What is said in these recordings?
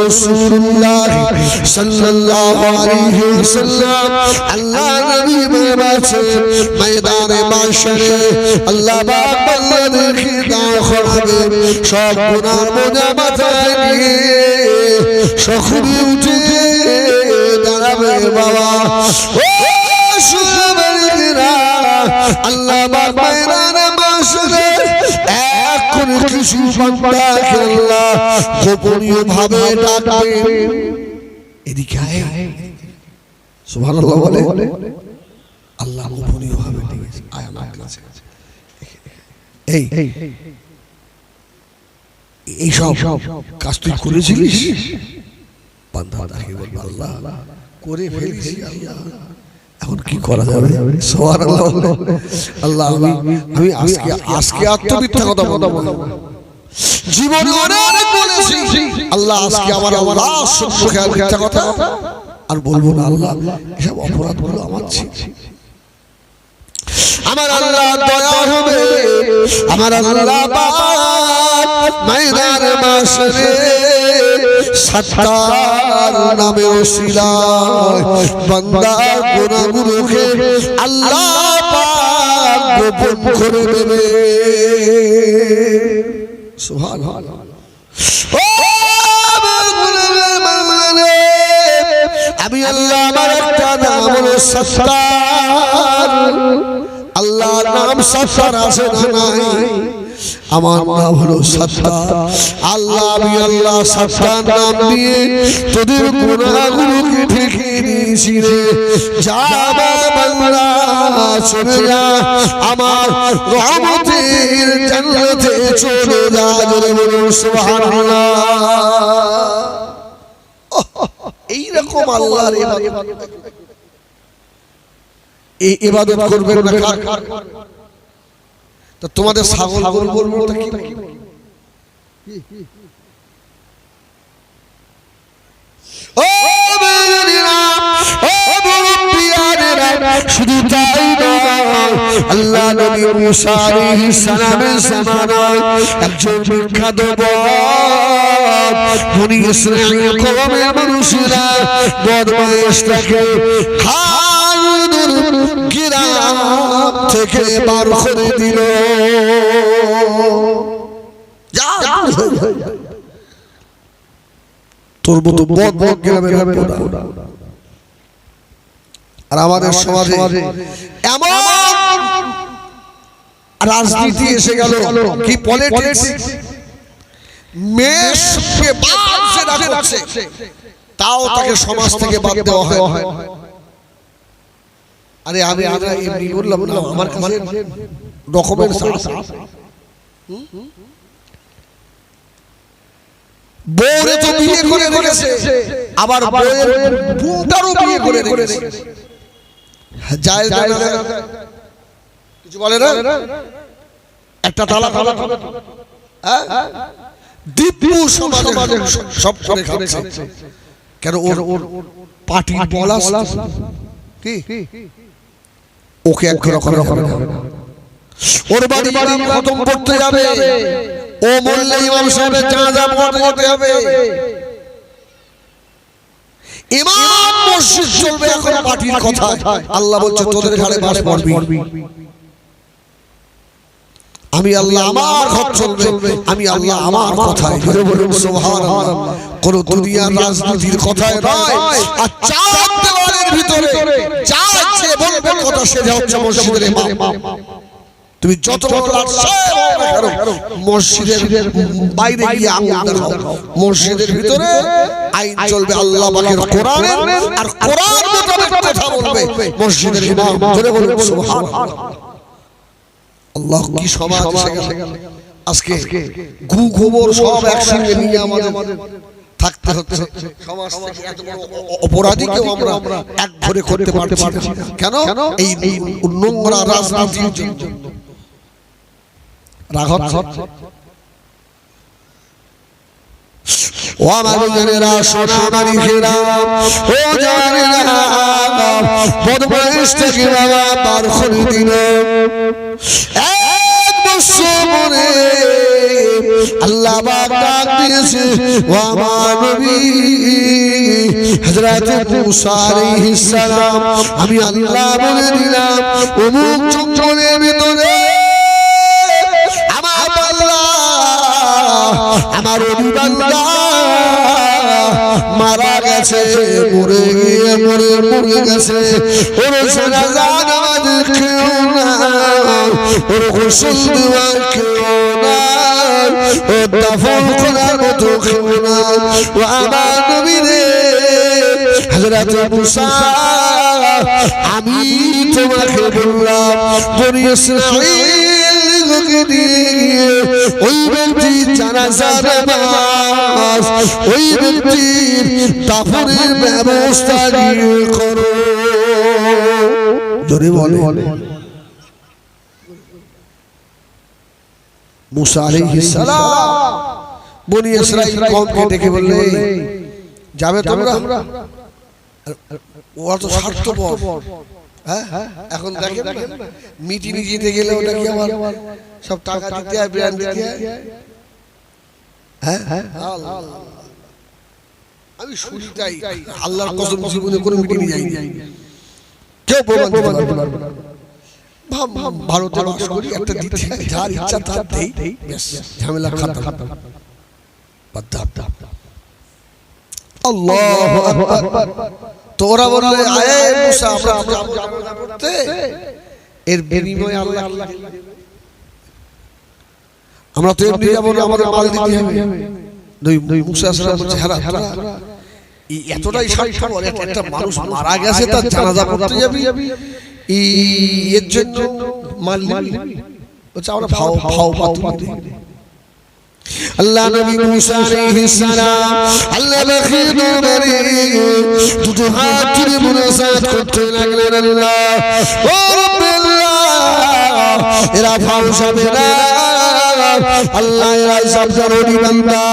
রাসূলুল্লাহ সাল্লাল্লাহু আলাইহি ওয়াসাল্লাম আল্লাহ নবী বলেছেন ময়দানে মাশরে আল্লাহ পাক বান্দাদেরকে দাও করবে সব গুনাহ বোঝা মাথায় নিয়ে সকলে উঠে দাঁড়াবে বাবা ও সুবহানাল্লাহ আল্লাহ পাক ময়দানে মাশরে এক কোন কিছু বান্দাকে আল্লাহ গোপনীয় ভাবে ডাকবে এদিকে আয় সুবহানাল্লাহ বলে আল্লাহ গোপনীয় ভাবে ডেকেছে আয় আমার কাছে এই সব কাজ তুই করেছিলিস বান্দা তাকে বলবে আল্লাহ করে ফেলেছি আল্লাহ এখন কি করা যাবে সুবহানাল্লাহ আল্লাহ আমি আজকে আত্মমিথ্যা কথা বলবো জীবনে অনেক বলেছি আল্লাহ আজকে আমার আল্লাহ সম্মুখে মিথ্যা কথা আর বলবো না আল্লাহ এসব অপরাধগুলো আমার ছিল আমার আল্লাহ দয়া হবে আমার আল্লাহ পাক ময়দানে মাশরে সত্তার নামে ওসিলায় বান্দার গুনাহগুলোকে আল্লাহ পাক গোপন করে দেবে সুবহানাল্লাহ ও আমি আল্লাহ আমার একটা নাম হলো সত্তার আল্লাহর নাম সত্তার আছে না নাই আমার নাম হলো সত্তার আল্লাহ আমি আল্লাহ সত্তার নাম দিয়ে তোদের গুনাহগুলোকে ঢেকে দিয়েছি রে যা বান্দা চলে যা আমার রহমতের জান্নাতে চলে যা জোরে বলুন সুবহানাল্লাহ এই রকম আল্লাহর ইবাদত করবেন না কার তো তোমাদের ছাগল বলবো ওটা কি ও বেরিনা ও মুরব্বিয়ানেরা শুধু তাই না আল্লাহ নবী মুসা আলাইহিস সালামের জামানায় একজন বিখ্যাত বনি ইসরাঈল কওমের মানুষেরা বদমাইশটাকে গ্রাম থেকে বার করে দিল তোর মতো বদ গ্রামের আর আমাদের সমাজে এমন রাজনীতি এসে গেল কি পলিটিক্স মেয়েকে বাদ জেরা করছে তাও তাকে সমাজ থেকে বাদ দেওয়া হয় আরে আমি এমনি বললাম না আমার কাছে ডকুমেন্টস আছে বউরে তো বিয়ে করে রেখেছে আবার বউয়ের বুটারও বিয়ে করে রেখেছে যায় যায় না কিছু বলে না একটা তালাক হবে হ্যাঁ দীপু সমাজে সব করে খাচ্ছে কেন ওর পার্টি বলা কি ওকে এক রকম ওর বাড়ি খতম করতে যাবে ও বললে ইমাম সাহেবের জানাজা পড়তে হবে ইমাম মসজিদ চলবে এখন পার্টির কথা আল্লাহ বলছে তোদের ঘাড়ে বাস পড়বি আমি আল্লাহ আমার ঘর চলবে আমি আল্লাহ আমার কথায় বলুন সুবহানাল্লাহ কোন দুনিয়ার রাজনীতির কথায় নয় আর চার দেওয়ালের ভিতরে যা আছে বলবে কথা সেটা হচ্ছে মসজিদের ইমাম তুমি যত মসজিদের বাইরে গিয়ে আগুন দেখাও মসজিদের ভিতরে আইন চলবে আল্লাহ পাকের কোরআনের আর কোরআন মোতাবেক কথা বলবে মসজিদের ইমাম জোরে বলুন সুবহানাল্লাহ আল্লাহ কি সমাজ এসে গেল আজকে গোবর সব একসঙ্গে নিয়ে আমাদের থাকতে হচ্ছে সমাজ থেকে এত বড় অপরাধীকেও আমরা এক ধরে করতে পারছি না কেন এই নোংরা রাজনীতির জন্য রাঘব ও আমার জানেরা সোনামারি ঘেরা ও জানেরা বদমাইশ থেকে বাবা বার করে দিল এক বছর পরে আল্লাহ পাক ডাক দিয়েছে ও আমার নবী হযরত মুসা আলাইহিস সালাম আমি আল্লাহ বলে দিলাম অমুক জঙ্গলের ভিতরে আমার আল্লাহ আমার ওলি বান্দা মারা গেছে মরে গিয়ে মরে গেছে ওর জানাজা নামাজ কেউ না ওর গোসল দেওয়া কেউ না ও দাফন করার মতো কেউ না ও আমার নবী রে হযরত মুসা আমি তোমাকে বললাম বনি ইসরাঈল ওই ব্যক্তি জানাজা নামাজ ওই ব্যক্তির দাফনের ব্যবস্থা করো জোরে বলে মুসা আলাইহিস সালাম বনি ইসরাঈল কওমকে ডেকে বললে যাবে তোমরা ওরা তো স্বার্থপর হ্যাঁ এখন দেখেন মিটিং জিতে গেলে ওটা কি আমার সব টাকা দিতে হয় ব্র্যান্ড দিতে হয় হ্যাঁ আমি শুনি তাই আল্লাহর কসম জীবনে কোনো মিটিং যাই কেউ প্রমাণ দিতে পারবে না ভারতে বাস করি একটা দিতে যার ইচ্ছা তার দেই ব্যাস ঝামেলা খাতা আল্লাহু আকবার তোরা বললে আয়ে মুসা আমরা করতে এর বিনিময়ে আল্লাহ আমরা তো এমনি যাব না আমাদের মাল দিতে হবে দুই মুসা সালাম বলছে হারা এই এতটাই স্বার্থপর একটা মানুষ মারা গেছে তার জানাজা পড়তে যাবি এর জন্য মাল বলছে আমরা ভাও পাতি আল্লাহ নবী মুসা আলাইহিস সালাম আল্লাহ বাখির দরবারে দুটো হাত তুলে মুনাজাত করতে লাগলেন আল্লাহ ও রাব্বুল্লাহ এরা ফাউসাবে না আল্লাহ এরা সবজার ওলি বান্দা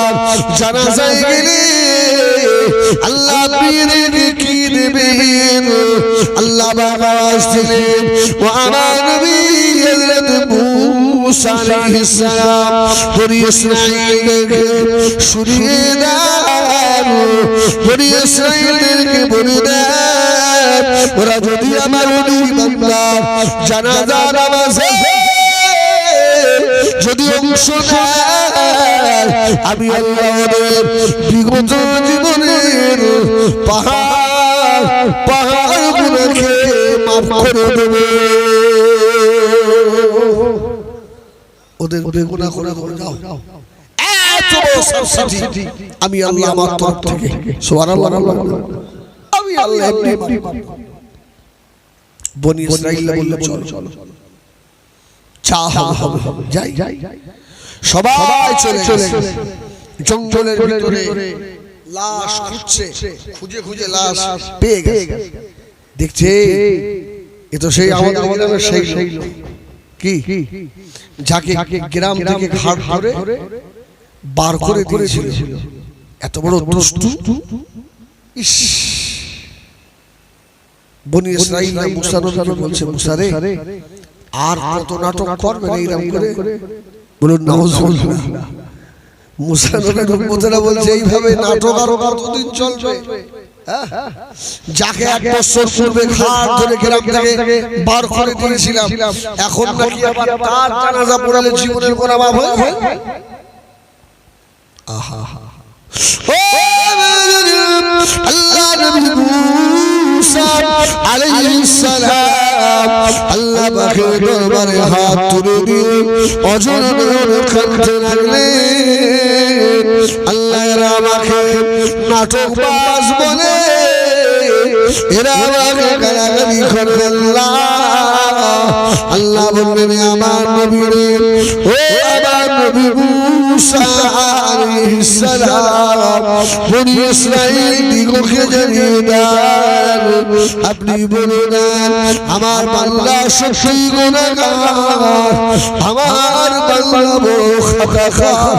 জানাজায় গেলে আল্লাহ পীরের কি দেবেন আল্লাহ বাবা আসছিলেন ও আমার নবী হযরত মুসা আলাইহিস সালাম বনি ইসরাঈলকে সরিয়ে দাও বনি ইসরাঈলকে বলে দাও ওরা যদি আমার ওলি বান্দা জানাজা নামাজে যদি অংশ নেয় আমি আল্লাহ ওদের বিগত জীবনের পাহাড়গুলোকে মাফ করে দেব ওদের গুনাহ করে দাও এত বড় সাবসিডি আমি আল্লাহ আমার তরফ থেকে সুবহানাল্লাহ আমি আল্লাহ বনি ইসরাঈল বলল চলো যাই সবাই চলে জঙ্গলের ভিতরে লাশ খুঁজে খুঁজে লাশ পেয়ে গেছে দেখছে এ তো সেই আমাদের গ্রামের সেই কি যাকে গ্রাম থেকে ঘাট ধরে বার করে দিয়েছিল এত বড় দুষ্টু ইস বনি ইসরাঈল মুসা নবীকে বলছে মুসা রে আর কত নাটক করবেন এইরকম করে বলুন নাউজুবিল্লাহ মুসা নবীর উম্মতেরা বলছে এইভাবে নাটক আর কতদিন চলবে যাকে এক বছর পূর্বে ঘাট ধরে গ্রাম থেকে বার করে দিয়েছিলাম এখন নাকি আবার তার জানাজা পড়ালে জীবনের গোনা মাফ হয় আহা ও আল্লাহ নবী মুসা আলাইহিস সালাম আল্লাহ পাকের দরবারে হাত তুলে দিয়ে অজর কাঁদতে লাগলেন আল্লাহ এরা আমাকে নাটকবাজ বলে এরা আমাকে গালাগালি করে আল্লাহ বললেন আমার নবী রে ও আমার নবী মুসা আলাইহিস সালাম বনি ইসরাঈল দিগকে জানিয়ে দেন আপনি বলে দেন আমার বান্দা সত্যি গুনাহগার আমার বান্দা বড় খাতাখার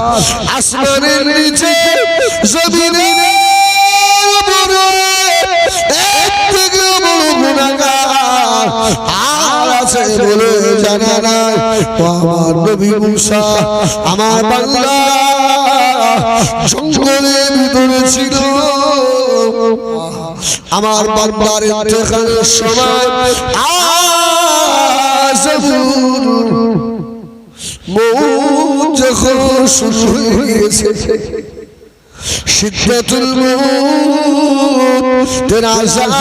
আসমানের নিচে জমিনের উপরে এক থেকে বড় গুনাহগার আর আছে বলে জানা নাই আমার নবী মুসা আমার বান্দা জঙ্গলের ভিতরে ছিল আমার বান্দার ইন্তেকালের সময় মউত যখন শুরু হয়ে গেছে শিদ্দাতুল মউতের আযাব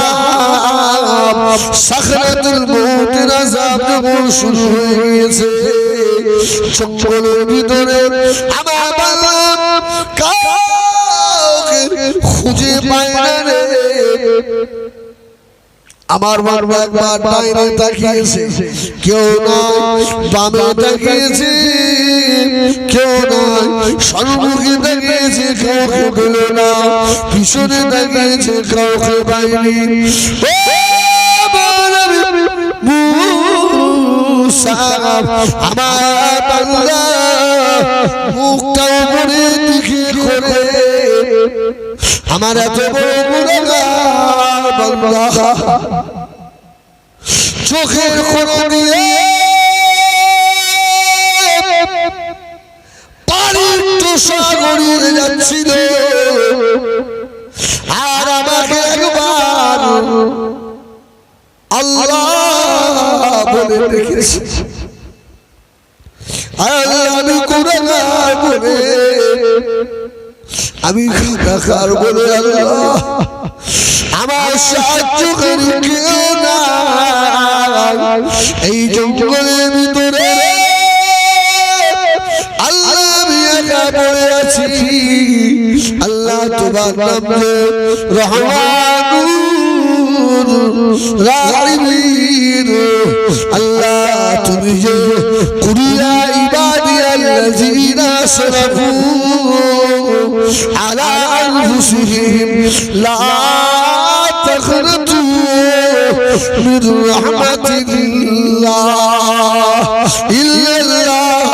সাখরাতুল মউতের আযাব যখন শুরু হয়ে গেছে জঙ্গলের ভিতরে আমার বাবা কাউকে খুঁজে পায় না রে আমার বাবা একবার ডাইনে তাকিয়েছে কেউ নাই বামে তাকিয়েছে কেউ নাই সম্মুখে তাকিয়েছে কাউকে পেল না পিছনে তাকিয়েছে কাউকে পায়নি আমার বান্দা মুখটা উপরে দিকে করে আমার এত বড় গুনাহগার বান্দা চোখের কোণে দিয়ে পানির তোষা গড়িয়ে যাচ্ছিল আর আমাকে একবার আল্লাহ বলে রেখেছে আমি গুনাহগার বলে আমি গুনাহগার বলে আল্লাহ আমার সাহায্য করে কেউ না এই জঙ্গলের ভিতরে আল্লাহ আমি একা পড়ে আছি আল্লাহ তোমার নাম রহমানুর রাহিম আল্লাহ তুমি যে কুরিয়া ইবাদিয়াল্লাযিনা আসরাফু আলা আনফুসিহিম লা تقنطوا من رحمة الله إلا الله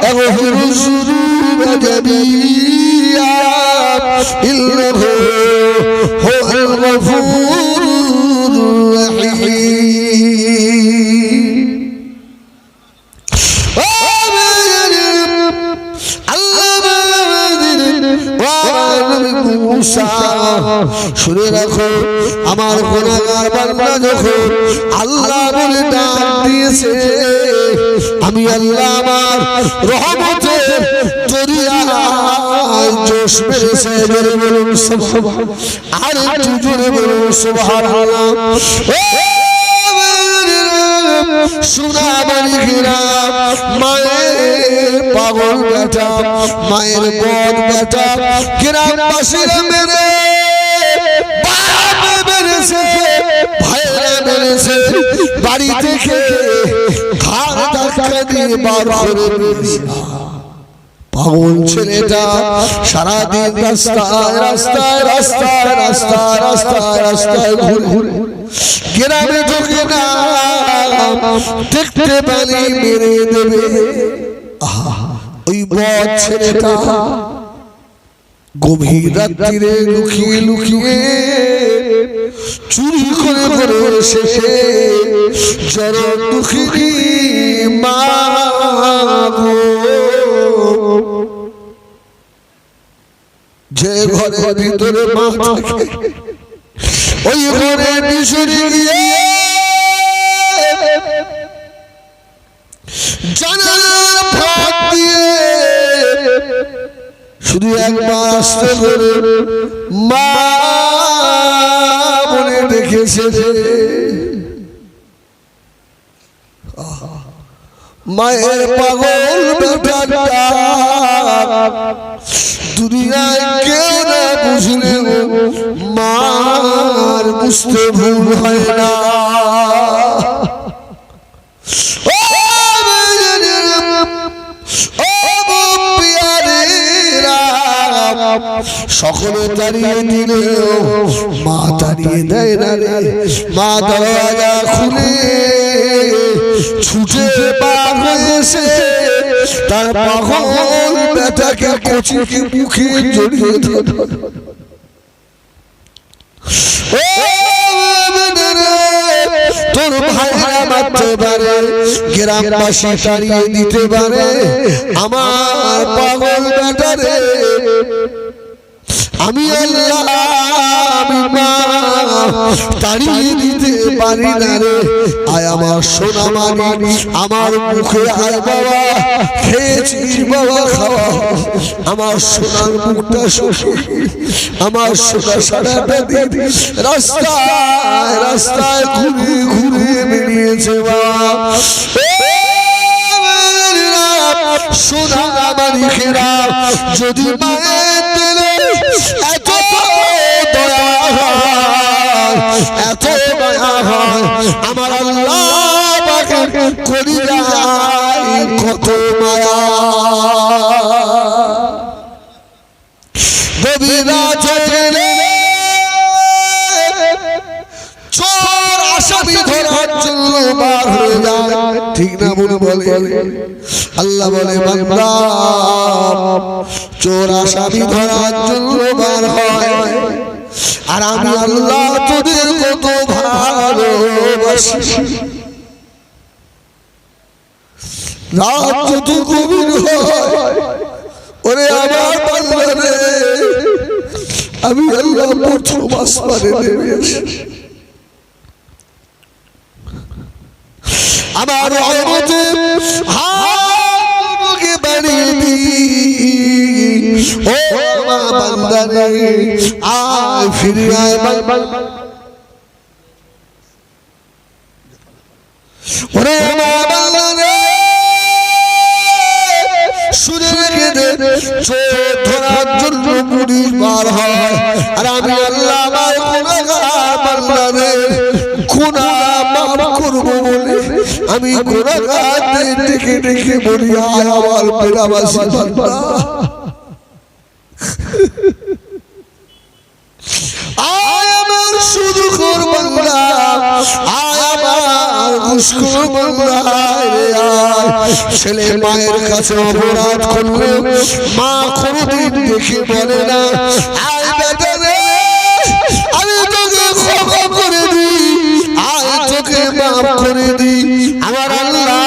يغفر الذنوب جميعا إنه هو الغفور الرحيم শুনে রাখো আমার গুনাহগার বান্দা যখন আল্লাহ বলে ডাক দিয়েছে আমি আল্লাহ আমার রহমতের দরিয়ায় জোশ মেরেছে জোরে বলুন সুবহানাল্লাহ আর একটু জোরে বলুন সুবহানাল্লাহ সোনা বাড়িরা মায়ের পাগল বেটা মায়ের বোন বেটা গ্রামবাসীরা মেরে মেরেছে ভাইরা মেরেছে বাড়ি থেকে ঘাড় ধাক্কা দিয়ে বার করে দিয়েছে পাগল ছেলেটা সারাদিন রাস্তায় রাস্তায় রাস্তায় রাস্তায় রাস্তায় রাস্তায় ঘুরে গ্রামে ঢোকে না দেখতে পেলে মেরে দেবে ওই বদ ছেলেটা গভীর রাত্রিরে লুকিয়ে লুকিয়ে চুরি করে করে শেষে জড় দুঃখী মা যে ঘরের ভিতরে মা থাকে ওই ঘরে মিশরে গিয়ে জানালার ফাঁক দিয়ে শুধু একবার আসতে করে মা বলে ডেকেছে মায়ের পাগল বেটাটা দুনিয়ায় কেউ না বুঝলে মার বুঝতে ভুল হয় না সকলে তাড়িয়ে দিলেও মা তাড়িয়ে দেয় না রে মা দরজা খুলে ছুটে পার হয়েছে তার পাগল বেটাকে কচিকে মুখে জড়িয়ে ধরে তোর ভাইরা মারতে পারে, গ্রামবাসী তাড়িয়ে দিতে পারে, আমার পাগল বেটারে আমি আল্লাহ আমি মা তাড়িয়ে দিতে পারি না রে। আয় আমার সোনা মানি, আমার মুখে আয় বাবা, খেয়েছিস বাবা খাওয়া, আমার সোনার মুখটা শুষে আমার সোনা সারাটা দিন রাস্তায় রাস্তায় ঘুরে ঘুরে বেরিয়েছে বাবা। সোনা মানি খেরা যদি মায়ের দিলে এত দয়া এত দয়া আমার আল্লাহ পাকের করি যায় কত মায়া। গভীরা চলে চোর আসামি ধরার জন্য বার হয়ে যায়, ঠিক না মনে বলে আল্লাহ বলে বান্দা চোর আসামি ধরার জন্য বার হয়, আর আমি আল্লাহ তোদের কত ভালোবাসি। রাত যত গভীর হয় ওরে আমার বান্দা রে, আমি আল্লাহ প্রথম আসমানে নেমে আসি, আমার রহমতে হাতকে বাড়িয়ে দিই। ও আমার বান্দা রে আয় ফিরে আয় বান্দা, ওরে আমার বান্দা রে শুনে রেখে দে, চোর ধরার জন্য পুলিশ বার হয়, আর আমি আল্লাহ আমার গুনাহগার বান্দা রে গুনাহ মাফ করবো বলে আমি গুনাহগারদের ডেকে ডেকে বলি আয় আমার পেরাবাসী বান্দা, আয় আমার শুধু কর বান্দা, আয় আমার ঘুষখোর বান্দা রে আয়। ছেলে মায়ের কাছে অপরাধ করলে মা কোনদিন দেখে বলে না আয় বেটা রে আমি তোকে ক্ষমা করে দিই, আয় তোকে মাফ করে দিই, আমার আল্লাহ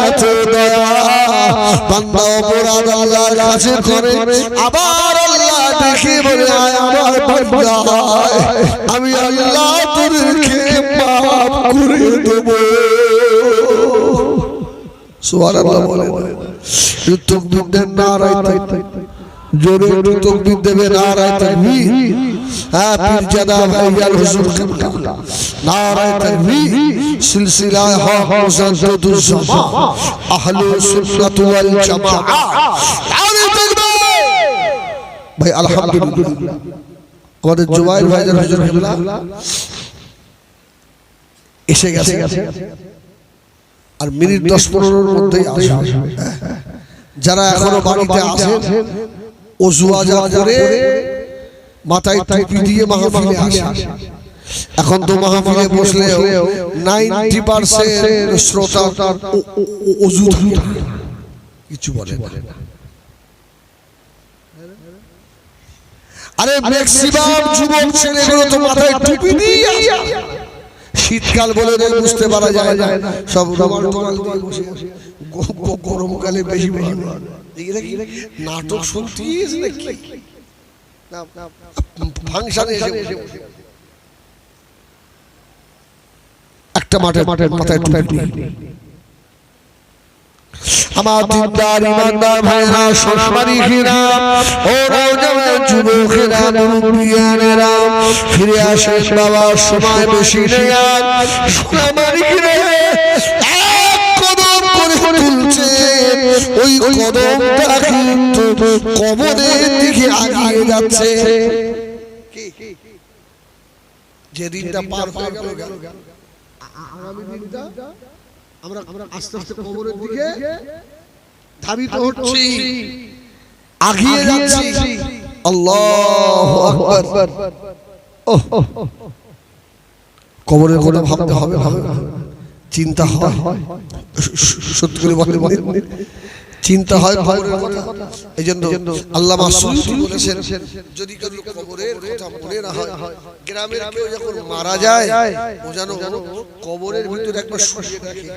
এত দয়া। বান্দা অপরাধ আল্লাহর কাছে করে, আবার আল্লাহ দেখে বলে আয় আমার বান্দা আমি আল্লাহ তোদেরকে মাফ করে দেব। সুবহানাল্লাহ বলে তাকবীর দেন, নারায়ে তাকবীর, জোরে তাকবীর দেবে, নারায়ে তাকবীর। হ্যাঁ পীরজাদা ভাইজান হুজুর কিবলা নারায়ে তাকবীর। সিলসিলা হক মুজাদ্দিদুজ জামাত আহলুস সুন্নাত ওয়াল জামাত নারায়ে তাকবীর। ভাই আলহামদুলিল্লাহ আমাদের জুবাইর ভাইজান হুজুর কিবলা এসে গেছে, আর মিনিট 10-15 মধ্যেই আসবে। যারা এখনো বাড়িতে আছেন ওযু আজা করে মাথায় টুপি দিয়ে মাহফিলে আসে। এখন তো মাহফিলে বসলেও 90% শ্রোতা ওযু কিছু বলে না। আরে ম্যাক্সিমাম যুবক ছেলেগুলো তো মাথায় টুপি দিয়ে আসে, শীতকাল বলে বুঝতে পারা যায় না, সব রুমাল দিয়ে বসে গরমকালে বেশি বেশি নাটক শুনতে ফাংশনে এসে একটা মাঠে মাথায় টুপি। আমার দিনদার ইমানদার ভাইরা সোনামারি ফিরা ও নওজওয়ান যুবকেরা মুরব্বিয়ানেরা ফিরে আসেন বাবার সময় বেশি নেই। সোনামারি ফিরে এক কদম করে তুলছে, ওই কদমটা কিন্তু কবরের দিকে এগিয়ে যাচ্ছে। যে দিনটা পার হয়ে গেল আগামী দিনটা আমরা আস্তে আস্তে কবরের দিকে ধাবিত হচ্ছি, এগিয়ে যাচ্ছি। আল্লাহু আকবার। কবরের কথা ভাবতে হবে, চিন্তা হয়। সত্যি করে বলেন চিন্তা হয় কবরের কথা। এইজন্য আল্লামা সুয়ুতী বলেছেন, যদি কারো কবরের কথা মনে না হয়, গ্রামের কেউ যখন মারা যায় ও যেন কবরের ভিতরে একবার শুয়ে রাখে,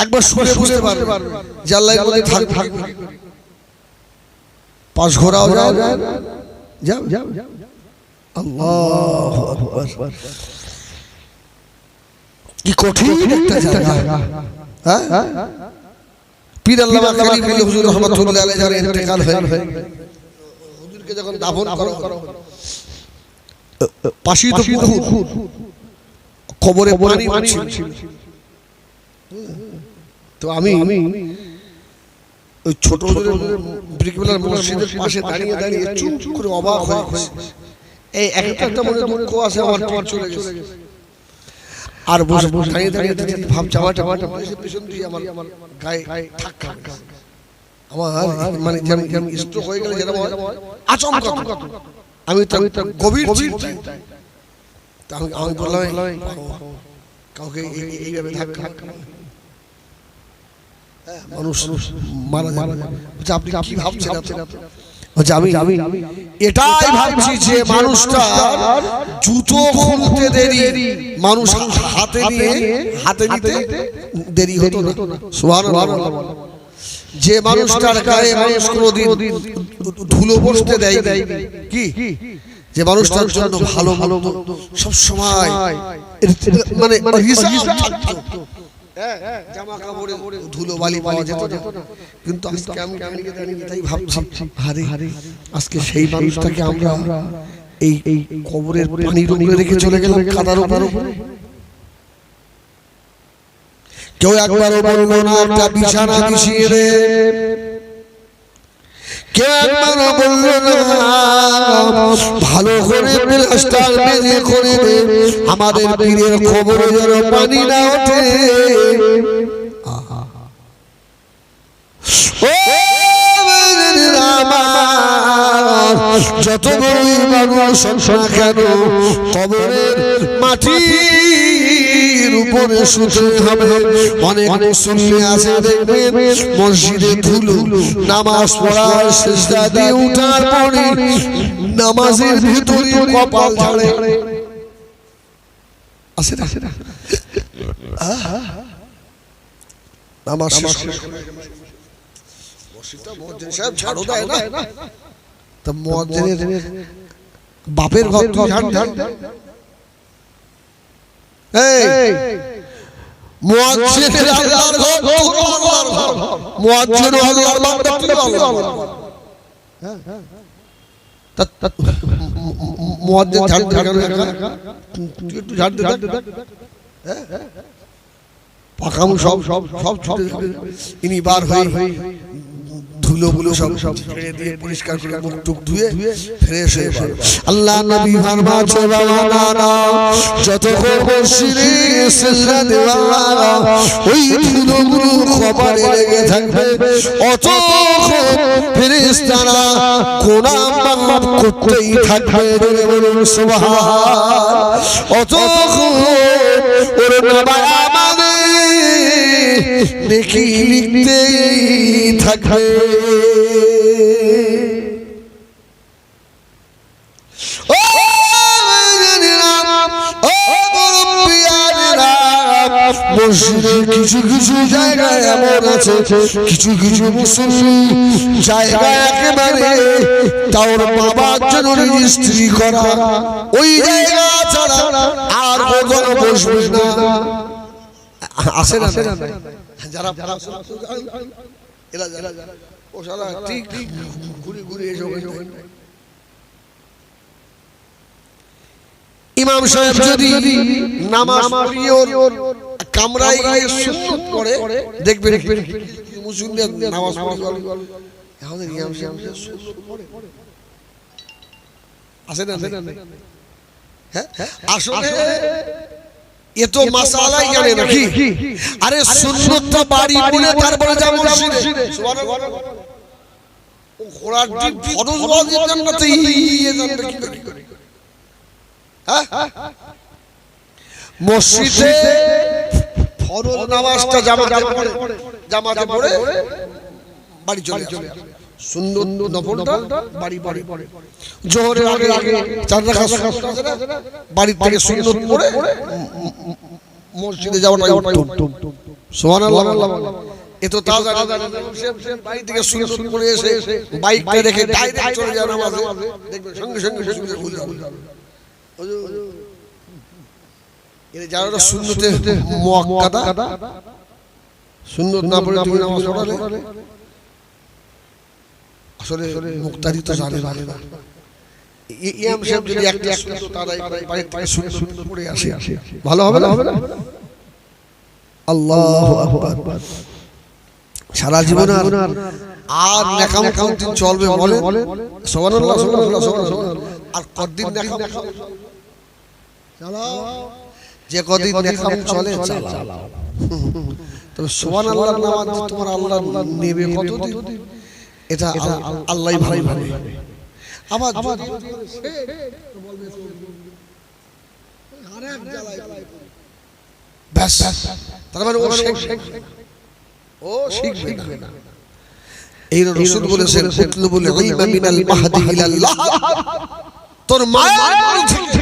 একবার শুয়ে বুঝতে পারবে যে আল্লাহর মধ্যে থাকবে। পাশ ঘোরাও যায়, যাও যাও আল্লাহু আকবার, কি কঠিন একটা জায়গা। হ্যাঁ, পীর আল্লামা খলিফুল্লাহ হুজুর রাহমাতুল্লাহ আলাইহি যার ইন্তেকাল হয়ে হুজুরকে যখন দাফন করা হলো, পাশে তো পুকুর, কবরে পানি ছিল। তো আমি ওই ছোট ব্রিকবেলার মসজিদের পাশে দাঁড়িয়ে দাঁড়িয়ে চুপ করে অবাক হয়ে গেছি। এই একটা মনে দুঃখ আছে, আমার পর চলে গেছে। আর বসে দাঁড়িয়ে দাঁড়িয়ে ভাবছি আমার পেছন দিয়ে আমার গায়ে ঠাক ঠাক, আমার মানে যেমন স্ট্রোক হয়ে গেলে যেরকম আচমকা, আমি তো গভীর চিন্তায়। আমি বললাম কাউকে এইভাবে ধাক্কা, মানুষ মারা যাবে, আপনি কি ভাবছেন? আমি এটাই ভাবছি যে মানুষটা জুতো খুলতে দেরি, মানুষ হাতে নিতে দেরি হতো না। সুবহানাল্লাহ। যে মানুষটার গায়ে মানুষ কোনোদিন ধুলো বসতে দেয়, কি যে মানুষটার জন্য ভালো ভালো সব সময় মানে হিসাব থাকতো, জামা কাপড়ে ধুলো বালি পাওয়া যেত না, কিন্তু আজকে আমি তাই ভাবছি, আরে আজকে সেই মানুষটাকে আমরা এই কবরের পানির উপরে রেখে চলে গেলাম, কাদার উপরে। কেউ একবারও বললো না একটা বিছানা বিছিয়ে দে, কেউ একবারও বললো না ভালো করে প্লাস্টার মেরে করে দে, আমাদের পীরের কবরে যেন পানি না ওঠে। যত বড়ই মানুষ না কেন, কবরের মাটির উপরে শুতে হবে। অনেক মুসল্লি আছে দেখবেন মসজিদে ধুলো, নামাজ পড়ার সিজদা দিয়ে উঠার পরে নামাজের ভিতরে কপাল ঝাড়ে, আছে না? নামাজ শেষ মসজিদটা মুয়াজ্জিন সাহেব ঝাড়ু দেয় না, তো মুয়াজ্জিনের বাপের ঘর ঝাড় দেয়। এই মুয়াজ্জিনের আল্লাহর ঘর, আল্লাহর ঘর, মুয়াজ্জিন আল্লাহর বান্দা, তুই আল্লাহর ঘর। মুয়াজ্জিন ঝাড় দেয় কেন? তুই একটু ঝাড় দে, পাকামু সব ইনি বার হয়ে ধুলোগুলো সব ছেড়ে দিয়ে পরিষ্কার করে মুখ টুক ধুয়ে ফ্রেশ হয়ে যাবে। আল্লাহ নবী ফরমাচ্ছে বাবা না যত মসজিদে সিজদা দেওয়া ওই ধুলোগুলো কপালে লেগে থাকবে, অত ফেরেশতারা গোনাহ মাফ করতেই থাকবে। বলুন সুবহান। অত ওরে বাবা আমাদের নেকি লিখতেই থাকবে। মসজিদের কিছু কিছু জায়গায় এমন আছে, কিছু কিছু মুসল্লি জায়গা একেবারে তাওর বাবার জন্য রেজিস্ট্রি করা, ওই জায়গা ছাড়া আর কোথাও বসবে না। আসে না যারা ও সারা ঠিক ঘুরে ঘুরে এসে ইমাম সাহেব যদি নামাজ পড়িয়ে ওর কামরায় গিয়ে সুন্নত করে, দেখবেন মুসলিমদের নামাজ পড়ে আমাদের ইমাম সাহেব সুন্নত পড়ে, আসে না? হ্যাঁ, আসলে এ তো মাসালাই জানে নাকি? আরে সুন্নতটা বাড়ি বলে তারপরে যাব মসজিদে। সুবহানাল্লাহ। ও ঘোড়ার ডিম ফরজ ওয়াজিব জান্নাতে ইয়ে জানবে কি করে? হ্যাঁ, মসজিদে ফরজ নামাজটা জামাতে পড়ে বাড়ি চলে আসে, সুন্নত নফলটা বাড়ি পড়ে, জোহরের আগে 4 রাকাত বাড়ি থেকে সুন্নত পড়ে মসজিদে যাওয়াটা উত্তম। সুবহানাল্লাহ। এত তাজা বাড়ি থেকে সুন্নত পড়ে এসে বাইকটা রেখে ডাইরেক্ট চলে যাওয়া নামাজে, দেখবেন সঙ্গে সঙ্গে ভুল যাবে। এর যারা সুন্নতে মুআক্কাদা, সুন্নত না পড়ে তুমি নামাজ পড়ালে আসলে মুক্তাদি তো জানে না। ইমাম সাহেব যদি একটা সুন্নত আদায় করে বাড়ি থেকে সুন্নত পড়ে আসে, ভালো হবে না? আল্লাহু আকবার। সারা জীবন আর নেকাম কোনদিন চলবে বলে? সুবহানাল্লাহ সুবহানাল্লাহ সুবহানাল্লাহ। আর কতদিন নেকাম চালাও, যে কদিন নেকাম চলে চালাও। তবে সুবহানাল্লাহ নামাজ তোমার আল্লাহ নেবে কতদিন, এটা আল্লাহই ভালো জানে। আবার ব্যাস, তার মানে ও শিখবে না। এই রাসূল বলেছেন উতলুবুল ইলমা মিনাল মাহদি ইলাল্লাহ, তোর মায়ের থেকে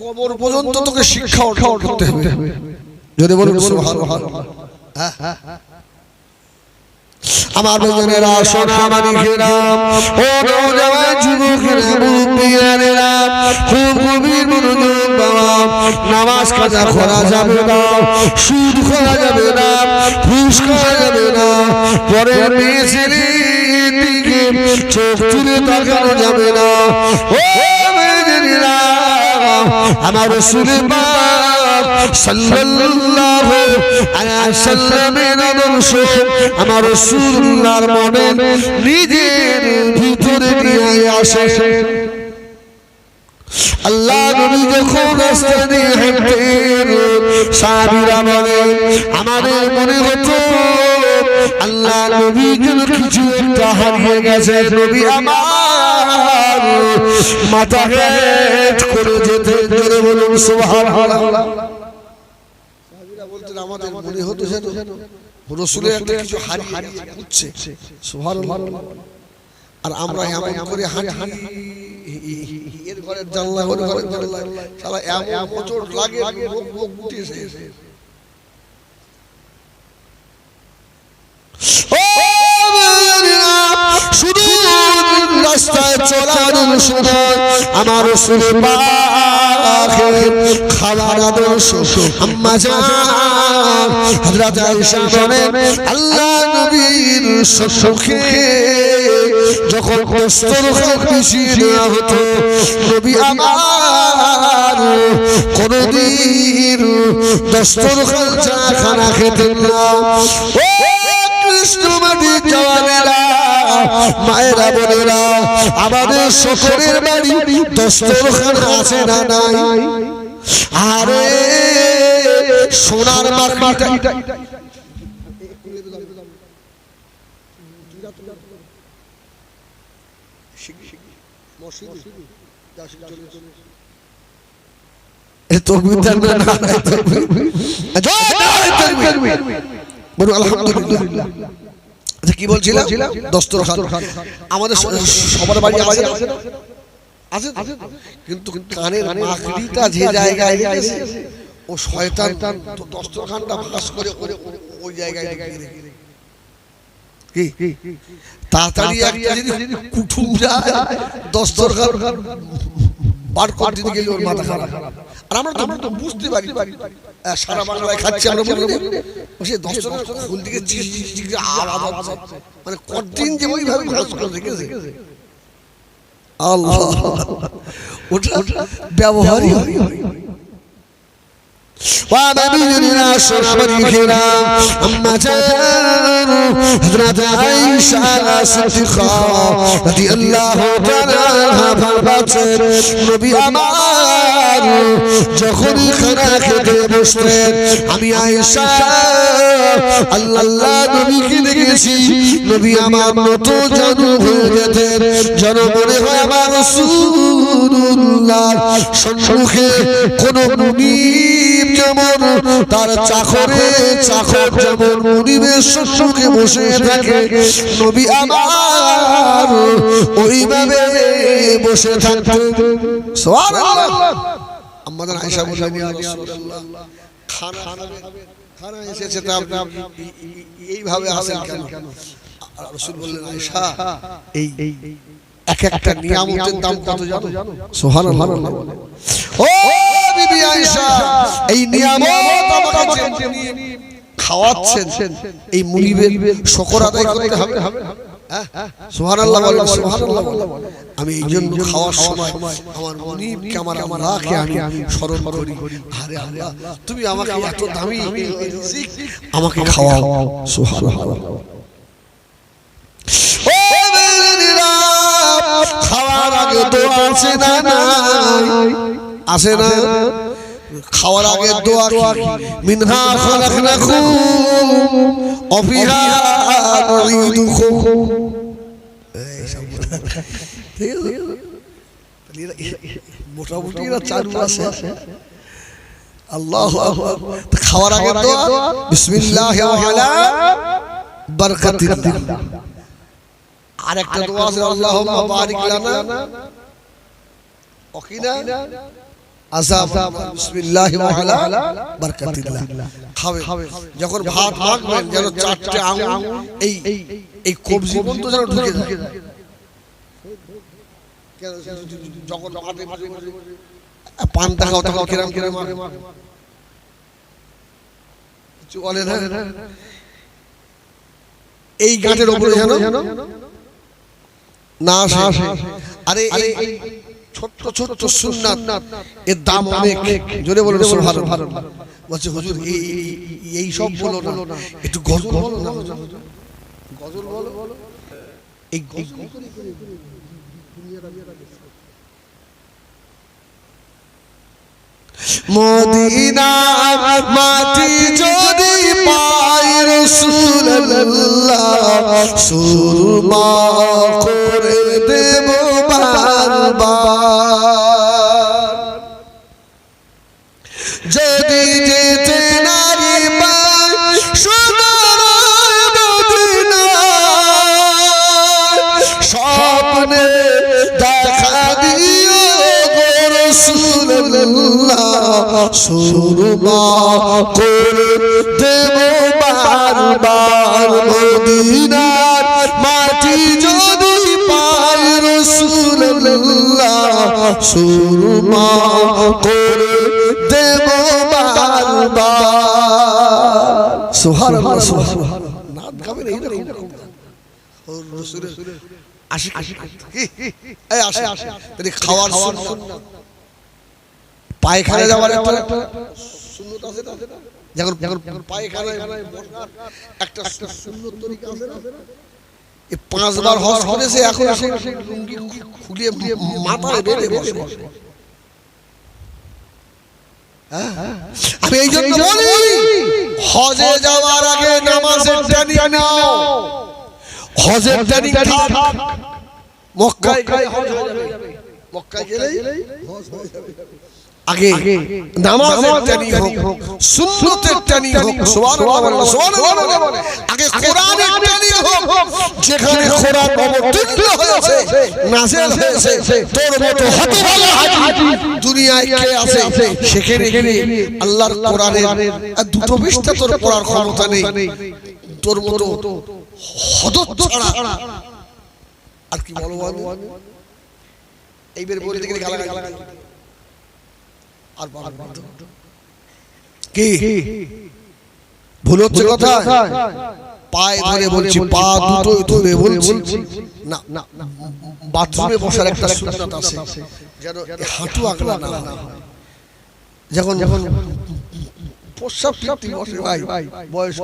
কবর পর্যন্ত তোকে শিক্ষা অর্জন করতে হবে। যদি বলুন সুবহানাল্লাহ। আমার বন্ধুরা, সোনা মানিকেরা, ও নওজওয়ান যুবকেরা, মুরব্বিয়ানেরা, খুব গভীর মনোযোগ বাবা। নামাজ কাজা করা যাবে না, সুদ খাওয়া যাবে না, ঘুষ খাওয়া যাবে না, পরের মেয়ে ছেলের দিকে চোখ তুলে তাকানো যাবে না। ও মেয়েরা, আমার রাসূলের পাক সাল্লাল্লাহু আলাইহি ওয়াসাল্লামের আদর্শ আমার রাসূলুল্লাহর মনে নিজের ভিতরে নিয়ে আসে। আল্লাহ নবী যখন রাস্তা দিয়ে হাঁটতেন, সাহাবীরা বলে আমাদের মনে হতো আল্লাহ নবী যেন কিছু একটা হারিয়ে গেছে। নবী আমার মাথা হেঁট করে যেতে, জোরে বলুন সুবহানাল্লাহ। সাহাবীরা বলতেন আমাদের মনে হতো যেন রাসূলের একটা কিছু হারিয়ে যাচ্ছে। সুবহানাল্লাহ। আর আমরা এমন করে হাঁটি, এর ঘরের জানলা ওর ঘরের জানলা, শালা এমন মোচড় লাগে মুখ উঠেছে। শুধু রাস্তায় চলার সময় আমার রাসূলের পাকের খাবার আদর্শ আম্মা জান হযরত আয়েশা বলেন আল্লাহ নবীর সম্মুখে যখন দস্তরখান বিছিয়ে দেওয়া হতো, নবী আমার কোনদিন দস্তরখান ছাড়া খানা খেতেন না। ও কৃষ্ণমাটি জওয়ানেরা, মায়েরা, বোনেরা, আমাদের সকলের বাড়ি দস্তরখান আছে না নাই? আরে সোনার মাটিটা আলহামদুলিল্লাহ। আচ্ছা কি বলছিলাম? দস্তরখান আমাদের সবার বাড়ি আছে, কিন্তু কানের মাকড়িটা যে জায়গায় রেখেছে ও শয়তান দস্তরখানটা ফাঁস করে ওই জায়গায় রেখে কি তাড়াতাড়ি একটা যদি কুঠুম যায় দস্তরখান বার করতে গেলে ওর মাথা খারাপ। আর আমরা তো বুঝতে পারি সারা বাংলায় খাচ্ছি আমরা, সে দস্তরখান খুল দিকে আওয়াজ হচ্ছে, মানে কতদিন যে ওইভাবে খরচ করে রেখেছে। আল্লাহ, ওটা ব্যবহারই হয়। وعبدنا شربنا أما جان حضرت عائشة صديقة رضي الله تعالى عنها فرماتن নবী আমার যখন খানা খেতে বসতেন আমি আয়েশা আল্লাহ নবীকে দেখেছি, নবী আমার মতো জানু হয়ে যেতেন, যেন মনে হয় আমার রাসূলুল্লাহ সম্মুখে কোন মুনিব কেমন তার চাকরে চাকর যেমন মুনিবের সুখে বসে থাকে নবী আমার ওইভাবে বসে থাকতেন সুবহানাল্লাহ আমাদের আয়েশা বলেন ইয়া রাসূলুল্লাহ খানা এসেছে তা আপনি এইভাবে আসেন কেন রাসূল বললেন আয়েশা এই এক একটা নিয়ামতের দাম কত জানো সুবহানাল্লাহ ও বিবি আয়েশা এই নিয়ামত আমাকে যিনি খাওয়াচ্ছেন এই মুনিবের শুকর আদায় করতে হবে সুবহানাল্লাহ বলেন সুবহানাল্লাহ আমি এইজন্য খাওয়ার সময় আমার মুনিবকে আমার আল্লাহকে আমি স্মরণ করি আরে আল্লাহ তুমি আমাকে এত দামি রিজিক আমাকে খাওয়াও সুবহানাল্লাহ ও বেরেরা খাওয়ার আগে দোয়া আছে না নাই আছে না খাওয়ার আগে দোয়া কি মিনহা খালাকনাকুম ওয়া ফিহা নুঈদুকুম ঠিক আছে মোটামুটি এরা চালু আছে আল্লাহু আকবার খাওয়ার আগে দোয়া বিসমিল্লাহি ওয়া আলা বারাকাতিল্লাহ আর একটা দোয়া আছে আল্লাহুম্মা বারিক লানা ওকিনা আযাব বিসমিল্লাহি ওয়া আলা বারাকাতিল্লাহ খাবে যখন ভাত মাখবেন যেন চারটি আঙ্গুল এই কবজি পর্যন্ত যেন ঢুকে যায় যখন ভাতে পান্তা খাও তখন কিরম কিরম কিছু বলে না এই গাঁটের উপরে যেন না আসে আরে এই ছোট ছোট সুন্নাত এর দাম অনেক জোরে বলুন সুবহানাল্লাহ বলছে হুজুর এই সব বলো না একটু গজল বলো না গজল বলো এই মদিনার মাটি যদি পাই রাসূলুল্লাহ সুরমা করে দেব বারবার যদি যেতে নারী পাই সোনার মদিনা স্বপ্নে দেখা দিও গো রাসূলুল্লাহ সুরমা করে দেব বারবার মদিনার মাটি যদি পাই রাসূলুল্লাহ সুরমা করে দেব বারবার সুবহানাল্লাহ সুবহানাল্লাহ নাত গাবেন এই রকম রাসূলের আশিক এই আসে তাহলে খাওয়ার সুন্নাত পায়খানা যাওয়ার একটা সুন্নাত আছে না যখন পায়খানায় বসার একটা সুন্নাত তরিকা আছে না এই পাঁচবার হজ করেছে এখন এসে লুঙ্গি খুলে মাথায় বেঁধে বসে আমি এই জন্য বলি হজে যাওয়ার আগে নামাজের ট্রেনিং নাও হজের ট্রেনিং থাক মক্কায় হজ হয়ে যাবে মক্কায় গেলেই হজ হয়ে যাবে আগে নামাজের ট্রেনিং হোক সুন্নতের ট্রেনিং হোক সুবহানাল্লাহ সুবহানাল্লাহ আগে কোরআনের ট্রেনিং হোক যেখানে কোরআন অবতীর্ণ হয়েছে নাযিল হয়েছে তোর মতো হতভাগা হাজি দুনিয়ায় কে আছে সেখানে আল্লাহর কোরআনের দুটো পৃষ্ঠা তোর পড়ার ক্ষমতা নেই তোর মতো হদত ছাড়া আর কি বলবো আমি এইবার বলতে গেলে গালাগালি আর কি ভুল হচ্ছে কথা পায়ে ধরে বলছি পা দুটো ধরে বলছি না বাথরুমে বসার একটা সুন্নাত আছে যেন হাঁটু আগলা না হয় যখন প্রস্রাব ফিরতে বসে ভাই বয়স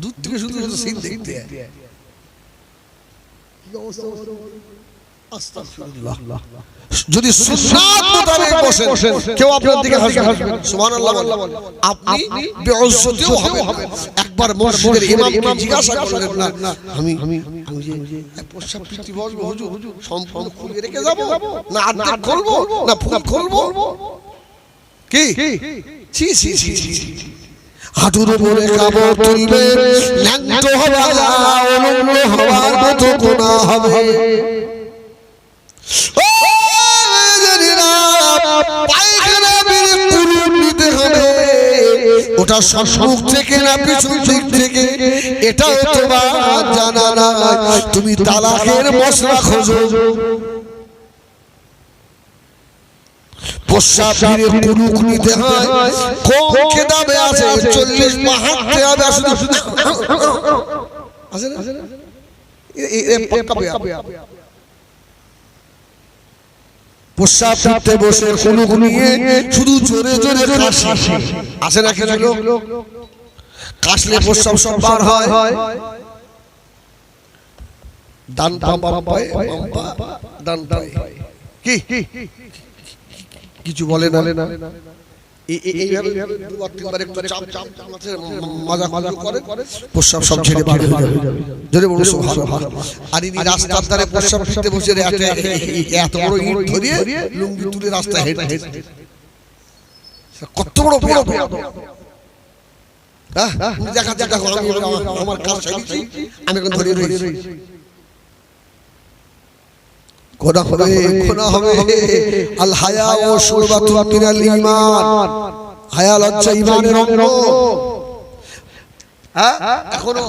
দূর থেকে শুধু সিন দেখতে কি অবস্থা আস্তাগফিরুল্লাহ যদি সুন্নাত মোতাবেক বসেন কেউ আপনার দিকে হাসবে সুবহানাল্লাহ বলেন আপনি বেইজ্জতিও হবেন একবার মসজিদের ইমামকে জিজ্ঞাসা করলেন না আমি যে প্রস্রাব ফিরতে বসবো হুজুর সম্পূর্ণ খুলে রেখে যাব না আর্ধেক খুলবো না ফুল খুলবো কি ছি ছি ছি ছি হাঁটুর উপরে কাপড় তুলবে ন্যাংট হওয়া অলঙ্গ হওয়ার মতো গোনা হবে পায়খানা বের কুলুপ নিতে হবে ওটা সম্মুখ থেকে না পিছন দিক থেকে এটাও তোমার জানা না তুমি তালাকের মশলা খোঁজো প্রস্রাব ফিরে কুলুক নিতে হয় কোন খেতাবে আছে 40 পা হাঁটতে হবে আসলে আছে না এই পাক্কা প্রস্রাব ফিরতে বসে কুলুক নিয়ে শুধু জোরে জোরে কাশে আছে না কিছু লোক কাশলে প্রস্রাব সব বার হয় ডান পা বাম পায়ে বাম পা ডান পায়ে কি কিছু বলে না এইভাবে দুবার তিনবার একটু চাপ চাপ আছে মজা করে প্রস্রাব সব ছেড়ে বার হয়ে যাবে জোরে বলো সুবহানাল্লাহ আর এই রাস্তার ধারে প্রস্রাব ফিরতে বসে এত বড় ইট ধরিয়ে লুঙ্গি তুলে রাস্তায় হেঁটে কত বড় হ্যাঁ দেখা দেখো আমার কাজ চাইছি আমি এখন ধরে রয়েছি গোনা হবে আল হায়া ও শুরবাতুন মিনাল ঈমান হায়া লজ্জা ঈমানের অঙ্গ হ্যাঁ এখনো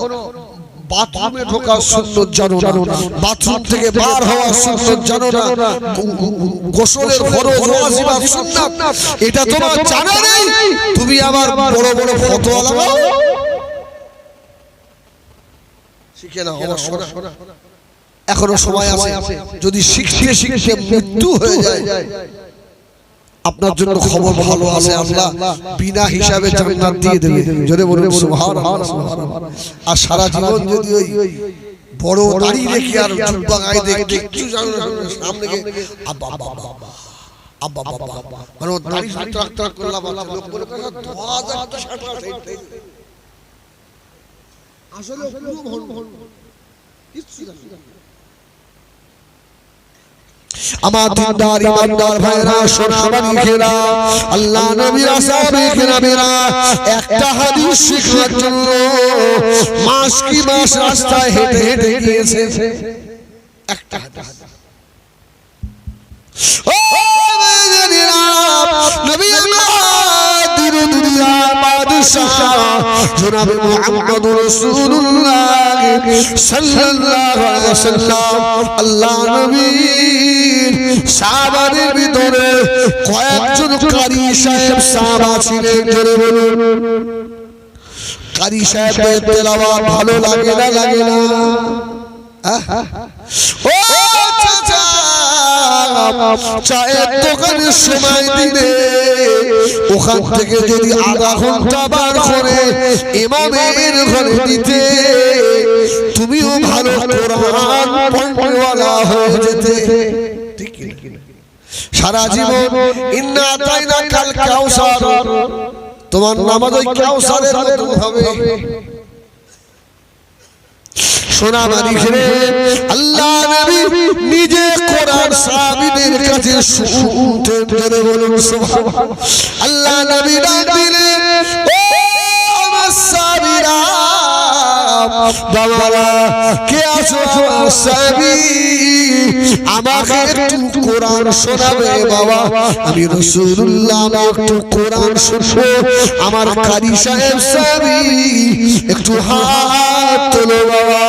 বাথরুমে ঢোকা সুন্নাত জানো না বাথরুম থেকে বার হওয়া সুন্নাত জানো না গোসলের ফরজ ওয়াজিব সুন্নাত এটা তোমার জানা নেই তুমি আবার বড় বড় ফতোয়া লাগাও শিখে নাও আমার শোনা এখনো সময় আছে যদি শিখতে শিখতে মৃত্যু হয়ে যায় আপনার জন্য খবর ভালো আছে আল্লাহ বিনা হিসাবে জান্নাত দিয়ে দেবে জোরে বলুন সুবহানাল্লাহ আর সারা জীবন যদি ওই বড় দাড়ি রেখে আর জুব্বা গায়ে দেখে কিছু জানো না সামনে গিয়ে আব্বা মানে দাড়ি ট্রাক করলাম লোক বলে 2000 কি 60 আসলে পুরো ভন কিছু জানো আমার দিনদার ইমানদার ভাইরা সোনাবাড়ি ঘেরা আল্লাহ নবীর আসহাবে কেরামেরা একটা হাদিস শিখার জন্য মাস কি মাস রাস্তায় হেঁটে হেঁটে গিয়েছে একটা হাদিস ও নবী দুনিয়া বাদশাহ জনাবে মুহাম্মদ রাসূলুল্লাহ সাল্লাল্লাহু আলাইহি ওয়াসাল্লাম আল্লাহ নবীর সাহাবাদের ভিতরে কয়েকজন কারি সাহেব সাহাবা ছিলেন জোরে বলুন কারি সাহেবের তেলাওয়াত ভালো লাগে না ও চাচা চায়ের দোকানের সময় দিলে ওখান থেকে যদি আধা ঘন্টা বার করে ইমামের ঘরে দিতে তুমিও ভালো কোরআন পড়নেওয়ালা হয়ে যেতে ঠিক না সারা জীবন ইন্না আতাইনা কাল কাউসার তোমার নামাজ ওই কাউসারের মতো হবে সোনাবাড়ি ঘিরে আল্লাহ নবী নিজে কোরআন সাহাবীদের কাছে শুনতেন জোরে বলুন সুবহানাল্লাহ আল্লাহ নবী ডাক দিলেন ও আমার সাহাবীরা বাবারা কে আছো সাহাবী আমাকে একটু কোরআন শোনাবে বাবা আমি রাসূলুল্লাহ একটু কোরআন শুনবো আমার কারি সাহেব সাহাবী একটু হাত তোলো বাবা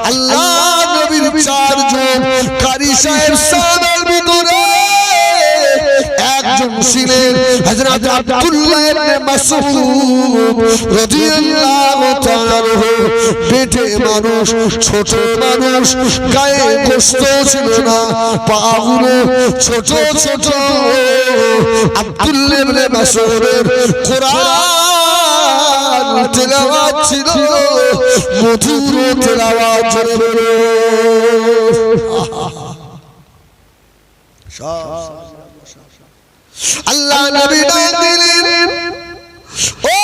আল্লাহ নবীর চারজন কারি সাহেব সাহাবার ভিতরে একজন ছিলেন হযরত আব্দুল্লাহ ইবনে মাসউদ রাদিয়াল্লাহু তাআলা পেটে মানুষ ছোট মানুষ গায়ে গোশত ছিল না পাগুলো ছোট ছোট আব্দুল্লাহ ইবনে মাসউদের কোরআন তেলাওয়াত ছিল মধুর তেলাওয়াত জোরে আল্লাহ নবী ডাক দিলেন ও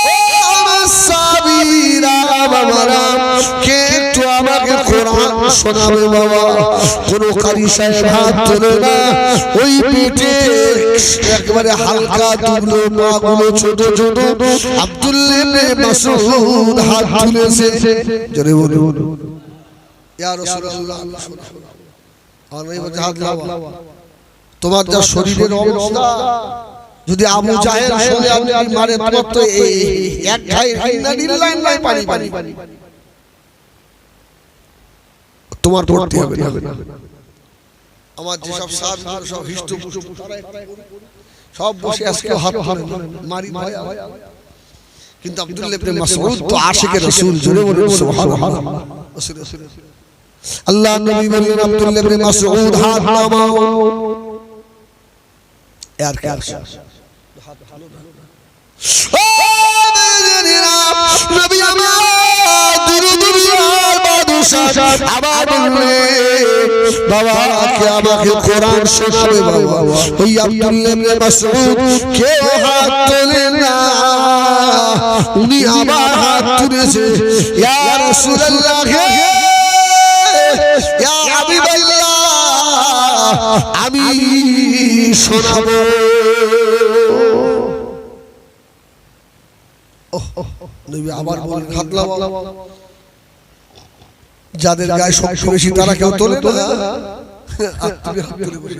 আমার সাহাবীরা বাবারা কে একটু আমাকে কোরআন শোনাবে বাবা কোন কারি সাহেব হাত তোলে না ওই পেটে একবারে হালকা দুবলো পাগুলো ছোট ছোট আব্দুল্লাহ ইবনে মাসউদ হাত তুলেছে জোরে বলুন ইয়া রাসূলুল্লাহ আর এই বলতে হাত লাগাও তোমার যা শরীরের অবস্থা যদি আবু জাহেল শুনে আপনি মারে তোমার তো এই এক খাই ইন্না লিল্লাহি নাই পানি তোমার পড়তে হবে না আমার যে সব সাহাবীরা সব হিষ্টু সব বসে আজকে হাত মারি ভয় কিন্তু আব্দুল্লাহ ইবনে মাসউদ তো আশিকে রাসূল জোরে বলুন সুবহানাল্লাহ আল্লাহ নবী বললেন আব্দুল্লাহ ইবনে মাসউদ হাত নামাও আর কি হাত ভালো ও নবী আমার দুরুদ বাদশাহ আবার বললেন বাবা কে আমাকে কোরআন শোনাবে বাবা ওই আব্দুল্লাহ ইবনে মাসউদ কে হাত তোলেন না উনি আবার হাত তুলেছে ইয়া রাসূলুল্লাহ ইয়া হাবিবাল্লাহ আমি শোনাবো নবী আবার বলেন হাত লাগাও যাদের গায়ে শক্তি বেশি তারা কেউ তোলে না আর তুমি হাত তুলে বসে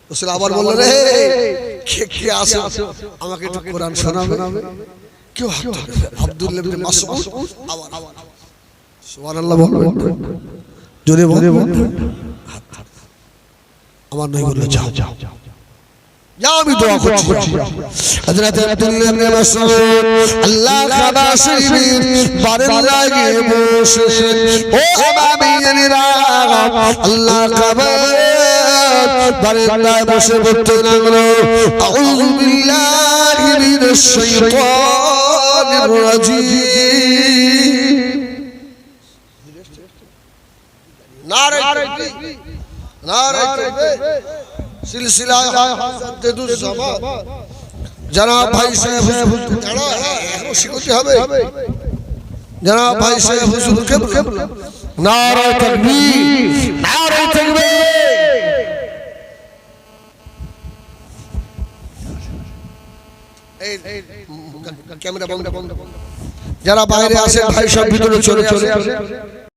রাসূল আবার বললেন রে কে আসো আমাকে একটু কোরআন শোনাবে কেউ হাত তোলে আব্দুল্লাহ ইবনে মাসউদ আবার সুবহানাল্লাহ বলবেন জোরে বলবেন আমার নবী বললেন যাও যাও আমি দোয়া করছি হযরত আব্দুল্লাহ ইবনে মাসউদ আল্লাহ কাবা শরীফের বারান্দায় বসে ও আবাবিরা আল্লাহ কাবা বারান্দায় বসে বলতে লাগলো আউযু বিল্লাহি মিনাশ শাইতানির রাজীম নারে তাকবীর নারে তাকবীর सिलसिला जदुज़्ज़मा जनाब भाई साहब हुजूर दाड़ा है शिकते হবে जनाब भाई साहब हुजूर किबला नारे तकबीर এই ক্যামেরা বন্ধ যারা বাইরে আসে ভাই সব ভিতরে চলে আসে